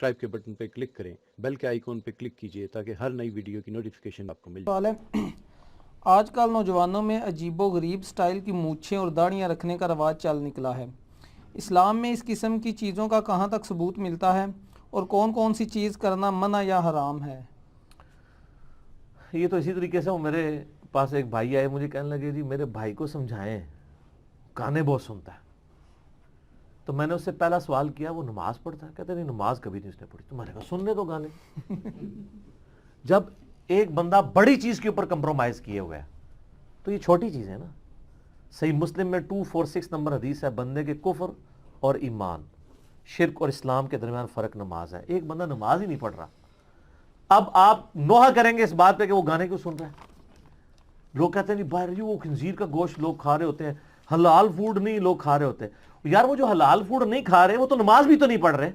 Subscribe کے button پہ click کریں، بیل کے آئیکن پہ کلک کیجئے تاکہ ہر نئی ویڈیو کی نوٹیفیکیشن آپ کو مل جائے۔ سوال ہے، آج کل نوجوانوں میں عجیب و غریب سٹائل کی مونچھیں اور داڑھیاں رکھنے کا رواج چل نکلا ہے۔ اسلام میں اس قسم کی چیزوں کا کہاں تک ثبوت ملتا ہے اور کون کون سی چیز کرنا منع یا حرام ہے؟ یہ تو اسی طریقے سے وہ میرے پاس ایک بھائی آئے، مجھے کہنے لگے جی میرے بھائی کو سمجھائیں، گانے بہت سنتا ہے۔ تو میں نے اس سے پہلا سوال کیا وہ نماز پڑھتا ہے؟ کہتے نہیں نماز کبھی نہیں اس نے پڑھی۔ تو میں نے کہا سننے دو گانے۔ جب ایک بندہ بڑی چیز کے اوپر کمپرومائز کیے ہوئے ہے تو یہ چھوٹی چیز ہے نا۔ صحیح مسلم میں 246 نمبر حدیث ہے، بندے کے کفر اور ایمان، شرک اور اسلام کے درمیان فرق نماز ہے۔ ایک بندہ نماز ہی نہیں پڑھ رہا، اب آپ نوحہ کریں گے اس بات پہ کہ وہ گانے کیوں سن رہے ہیں؟ لوگ کہتے ہیں جی باہر وہ خنزیر کا گوشت لوگ کھا رہے ہوتے ہیں، حلال فوڈ نہیں لوگ کھا رہے ہوتے ہیں۔ یار وہ جو حلال فوڈ نہیں کھا رہے وہ تو نماز بھی تو نہیں پڑھ رہے،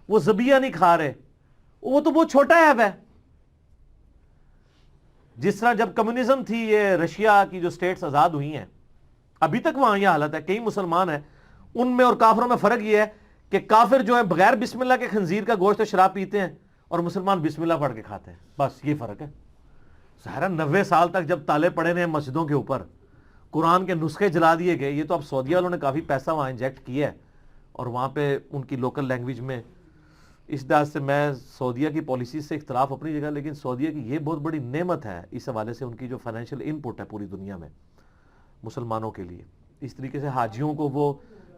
وہ ذبیحہ نہیں کھا رہے، وہ تو بہت چھوٹا ایپ ہے۔ جس طرح جب کمیونزم تھی، یہ رشیا کی جو سٹیٹس آزاد ہوئی ہیں، ابھی تک وہاں یہ حالت ہے، کئی مسلمان ہیں، ان میں اور کافروں میں فرق یہ ہے کہ کافر جو ہے بغیر بسم اللہ کے خنزیر کا گوشت و شراب پیتے ہیں اور مسلمان بسم اللہ پڑھ کے کھاتے ہیں، بس یہ فرق ہے۔ ظاہر 90 سال تک جب تالے پڑے ہیں مسجدوں کے اوپر، قرآن کے نسخے جلا دیے گئے، یہ تو اب سعودیہ والوں نے کافی پیسہ وہاں انجیکٹ کیا ہے اور وہاں پہ ان کی لوکل لینگویج میں، اس لحاظ سے میں سعودیہ کی پالیسیز سے اختلاف اپنی جگہ، لیکن سعودیہ کی یہ بہت بڑی نعمت ہے اس حوالے سے، ان کی جو فائنینشیل ان پٹ ہے پوری دنیا میں مسلمانوں کے لیے۔ اس طریقے سے حاجیوں کو وہ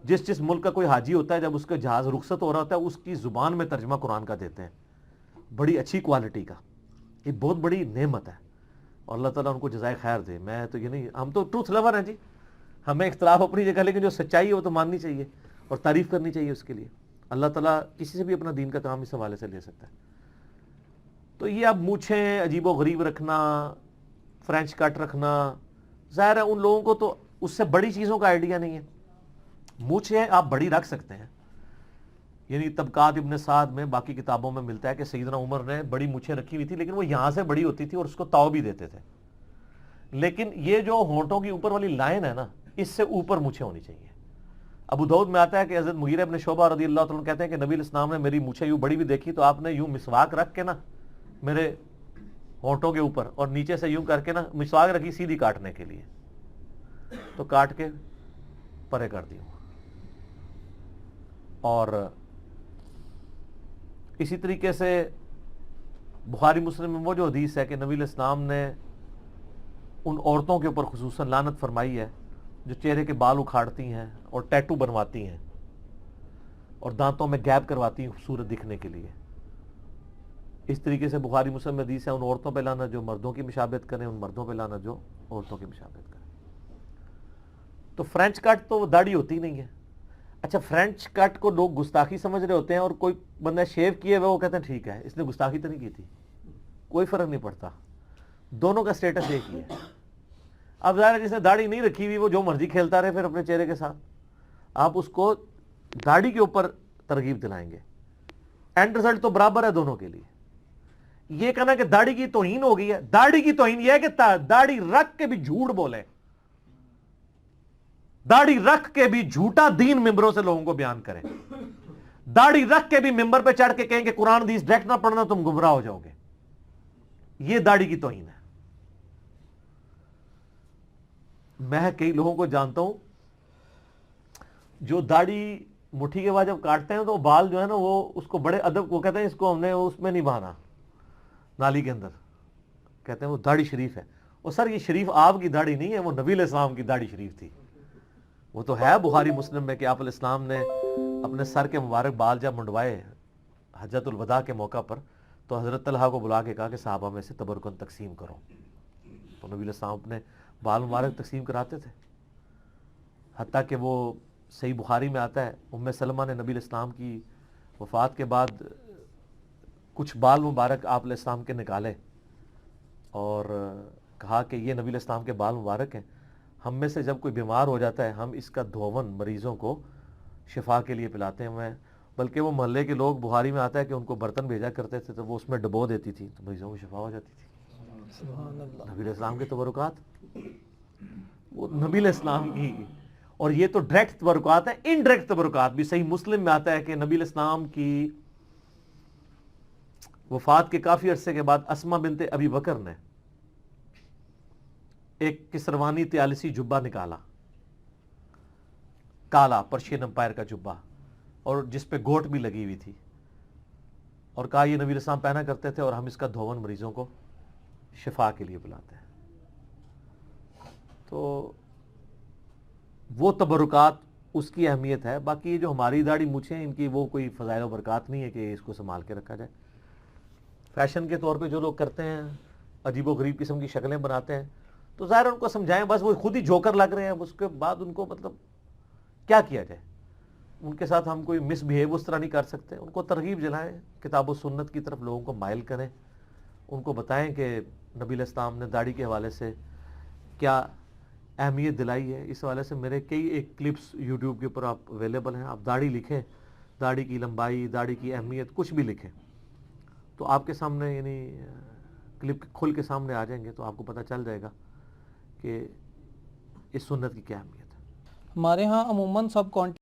جس ملک کا کوئی حاجی ہوتا ہے، جب اس کا جہاز رخصت ہو رہا ہوتا ہے، اس کی زبان میں ترجمہ قرآن کا دیتے ہیں، بڑی اچھی کوالٹی کا۔ یہ بہت بڑی نعمت ہے اور اللہ تعالیٰ ان کو جزائے خیر دے۔ میں تو یہ نہیں، ہم تو ٹروتھ لور ہیں جی، ہمیں اختلاف اپنی جگہ، لیکن جو سچائی ہے وہ تو ماننی چاہیے اور تعریف کرنی چاہیے اس کے لیے۔ اللہ تعالیٰ کسی سے بھی اپنا دین کا کام اس حوالے سے لے سکتا ہے۔ تو یہ اب مونچھیں عجیب و غریب رکھنا، فرینچ کٹ رکھنا، ظاہر ہے ان لوگوں کو تو اس سے بڑی چیزوں کا آئیڈیا نہیں ہے۔ مونچھیں آپ بڑی رکھ سکتے ہیں، یعنی طبقات ابن سعد میں، باقی کتابوں میں ملتا ہے کہ سیدنا عمر نے بڑی مونچھیں رکھی ہوئی تھی، لیکن وہ یہاں سے بڑی ہوتی تھی اور اس کو تاؤ بھی دیتے تھے۔ لیکن یہ جو ہونٹوں کی اوپر والی لائن ہے نا، اس سے اوپر مونچھیں ہونی چاہیے۔ ابو داؤد میں آتا ہے کہ حضرت مغیرہ ابن شعبہ رضی اللہ تعالیٰ کہتے ہیں کہ نبی علیہ السلام نے میری مونچھیں یوں بڑی بھی دیکھی تو آپ نے یوں مسواک رکھ کے نا میرے ہونٹوں کے اوپر اور نیچے سے یوں کر کے نا مسواک رکھی سیدھی کاٹنے کے لیے، تو کاٹ کے پرے کر دی۔ اور اسی طریقے سے بخاری مسلم میں وہ جو حدیث ہے کہ نبی علیہ السلام نے ان عورتوں کے اوپر خصوصاً لعنت فرمائی ہے جو چہرے کے بال اکھاڑتی ہیں اور ٹیٹو بنواتی ہیں اور دانتوں میں گیپ کرواتی ہیں خوبصورت دکھنے کے لیے۔ اس طریقے سے بخاری مسلم میں حدیث ہے ان عورتوں پہ لعنت جو مردوں کی مشابہت کریں، ان مردوں پہ لعنت جو عورتوں کی مشابہت کریں۔ تو فرینچ کٹ تو داڑھی ہوتی نہیں ہے۔ اچھا، فرینچ کٹ کو لوگ گستاخی سمجھ رہے ہوتے ہیں اور کوئی بندہ شیو کیے ہوئے وہ کہتے ہیں ٹھیک ہے، اس نے گستاخی تو نہیں کی تھی، کوئی فرق نہیں پڑتا، دونوں کا سٹیٹس ایک ہی ہے۔ اب ظاہر ہے جس نے داڑھی نہیں رکھی ہوئی وہ جو مرضی کھیلتا رہے پھر اپنے چہرے کے ساتھ، آپ اس کو داڑھی کے اوپر ترغیب دلائیں گے، اینڈ رزلٹ تو برابر ہے دونوں کے لیے۔ یہ کہنا کہ داڑھی کی توہین ہو گئی ہے، داڑھی کی توہین یہ ہے کہ داڑھی رکھ کے بھی جھوٹ بولے، داڑھی رکھ کے بھی جھوٹا دین ممبروں سے لوگوں کو بیان کریں، داڑھی رکھ کے بھی ممبر پہ چڑھ کے کہیں کہ قرآن حدیث ڈائریکٹ نہ پڑھنا تم گمراہ ہو جاؤ گے، یہ داڑھی کی توہین ہے۔ میں کئی لوگوں کو جانتا ہوں جو داڑھی مٹھی کے بعد جب کاٹتے ہیں تو بال جو ہے نا وہ اس کو بڑے ادب کو کہتے ہیں اس کو ہم نے اس میں نہیں بہانا نالی کے اندر، کہتے ہیں وہ داڑھی شریف ہے۔ اور سر یہ شریف آپ کی داڑھی نہیں ہے، وہ نبی علیہ السلام کی داڑھی شریف تھی۔ وہ تو ہے بخاری مسلم میں کہ آپ علیہ السلام نے اپنے سر کے مبارک بال جب منڈوائے حجۃ الوداع کے موقع پر تو حضرت طلحہ کو بلا کے کہا کہ صحابہ میں سے تبرکن تقسیم کرو، تو نبی علیہ السلام اپنے بال مبارک تقسیم کراتے تھے۔ حتیٰ کہ وہ صحیح بخاری میں آتا ہے ام سلمہ نے نبی علیہ السلام کی وفات کے بعد کچھ بال مبارک آپ علیہ السلام کے نکالے اور کہا کہ یہ نبی علیہ السلام کے بال مبارک ہیں، ہم میں سے جب کوئی بیمار ہو جاتا ہے ہم اس کا دھون مریضوں کو شفا کے لیے پلاتے ہیں۔ بلکہ وہ محلے کے لوگ، بخاری میں آتا ہے کہ ان کو برتن بھیجا کرتے تھے تو وہ اس میں ڈبو دیتی تھی تو مریضوں کو شفا ہو جاتی تھی۔ سبحان اللہ۔ نبی علیہ السلام کے تبرکات، وہ نبی علیہ السلام کی اور یہ تو ڈائریکٹ تبرکات ہیں. انڈائریکٹ تبرکات بھی صحیح مسلم میں آتا ہے کہ نبی علیہ السلام کی وفات کے کافی عرصے کے بعد اسما بنت ابی بکر نے ایک کسروانی طیالسی جبہ نکالا, کالا پرشین امپائر کا جبہ, اور جس پہ گوٹ بھی لگی ہوئی تھی, اور کہا یہ نبی علیہ السلام پہنا کرتے تھے اور ہم اس کا دھون مریضوں کو شفا کے لیے بلاتے ہیں. تو وہ تبرکات اس کی اہمیت ہے. باقی یہ جو ہماری داڑھی مونچھیں ان کی وہ کوئی فضائل و برکات نہیں ہے کہ اس کو سنبھال کے رکھا جائے. فیشن کے طور پہ جو لوگ کرتے ہیں, عجیب و غریب قسم کی شکلیں بناتے ہیں, تو ظاہر ان کو سمجھائیں, بس وہ خود ہی جوکر لگ رہے ہیں, اس کے بعد ان کو مطلب کیا کیا جائے. ان کے ساتھ ہم کوئی مس بہیو اس طرح نہیں کر سکتے. ان کو ترغیب دلائیں, کتاب و سنت کی طرف لوگوں کو مائل کریں, ان کو بتائیں کہ نبی علیہ السلام نے داڑھی کے حوالے سے کیا اہمیت دلائی ہے. اس حوالے سے میرے کئی ایک کلپس یوٹیوب کے اوپر آپ اویلیبل ہیں. آپ داڑھی لکھیں, داڑھی کی لمبائی, داڑھی کی اہمیت, کچھ بھی لکھیں تو آپ کے سامنے یعنی کلپ کھل کے سامنے آ جائیں گے, تو آپ کو پتہ چل جائے گا کہ اس سنت کی کیا اہمیت ہے. ہمارے ہاں عموماً سب